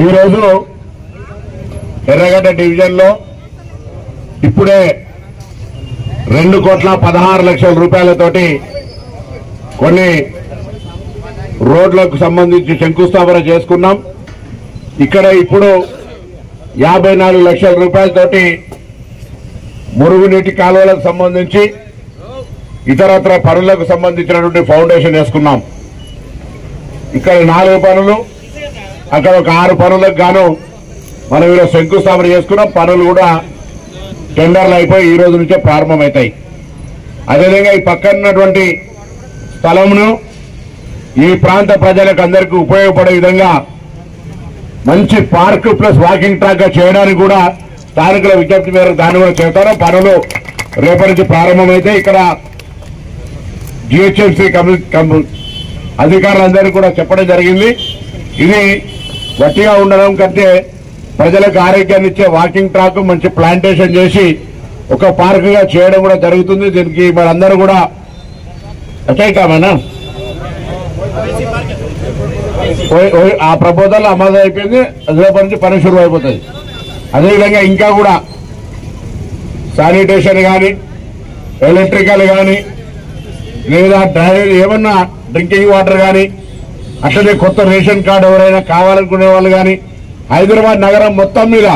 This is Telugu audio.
ఈరోజు ఎర్రగడ్డ డివిజన్లో ఇప్పుడే 2,16,00,000 రూపాయలతోటి కొన్ని రోడ్లకు సంబంధించి శంకుస్థాపన చేసుకున్నాం. ఇక్కడ ఇప్పుడు 54 లక్షల రూపాయలతోటి మురుగునీటి కాలువలకు సంబంధించి ఇతరత్ర పనులకు సంబంధించినటువంటి ఫౌండేషన్ వేసుకున్నాం. ఇక్కడ 4 పనులు, అక్కడ ఒక 6 పనులకు గాను మనం ఈరోజు శంకుస్థాపన చేసుకున్నాం. పనులు కూడా టెండర్లు అయిపోయి ఈ రోజు నుంచే ప్రారంభమవుతాయి. అదేవిధంగా ఈ పక్కనున్నటువంటి స్థలంను ఈ ప్రాంత ప్రజలకు అందరికీ ఉపయోగపడే విధంగా మంచి పార్క్ ప్లస్ వాకింగ్ ట్రాక్ గా చేయడానికి కూడా స్థానికుల విజ్ఞప్తి మేరకు దాన్ని కూడా చేస్తారు. పనులు రేపటి నుంచి ప్రారంభమైతే ఇక్కడ జిహెచ్ఎంసీ అధికారులందరికీ కూడా చెప్పడం జరిగింది. ఇది గట్టిగా ఉండడం కంటే ప్రజలకు ఆరోగ్యాన్ని ఇచ్చే వాకింగ్ ట్రాక్ మంచి ప్లాంటేషన్ చేసి ఒక పార్క్ గా చేయడం కూడా జరుగుతుంది. దీనికి మనందరూ కూడా అటైకామేనా ఆ ప్రపోజల్ అమలు అయిపోయింది. రేపటి నుంచి పని షురు అయిపోతుంది. అదేవిధంగా ఇంకా కూడా శానిటేషన్ కానీ, ఎలక్ట్రికల్ కానీ, లేదా డ్రైనేజ్ ఏమన్నా డ్రింకింగ్ వాటర్ కానీ, అట్లనే కొత్త రేషన్ కార్డు ఎవరైనా కావాలనుకునే వాళ్ళు కానీ హైదరాబాద్ నగరం మొత్తం మీద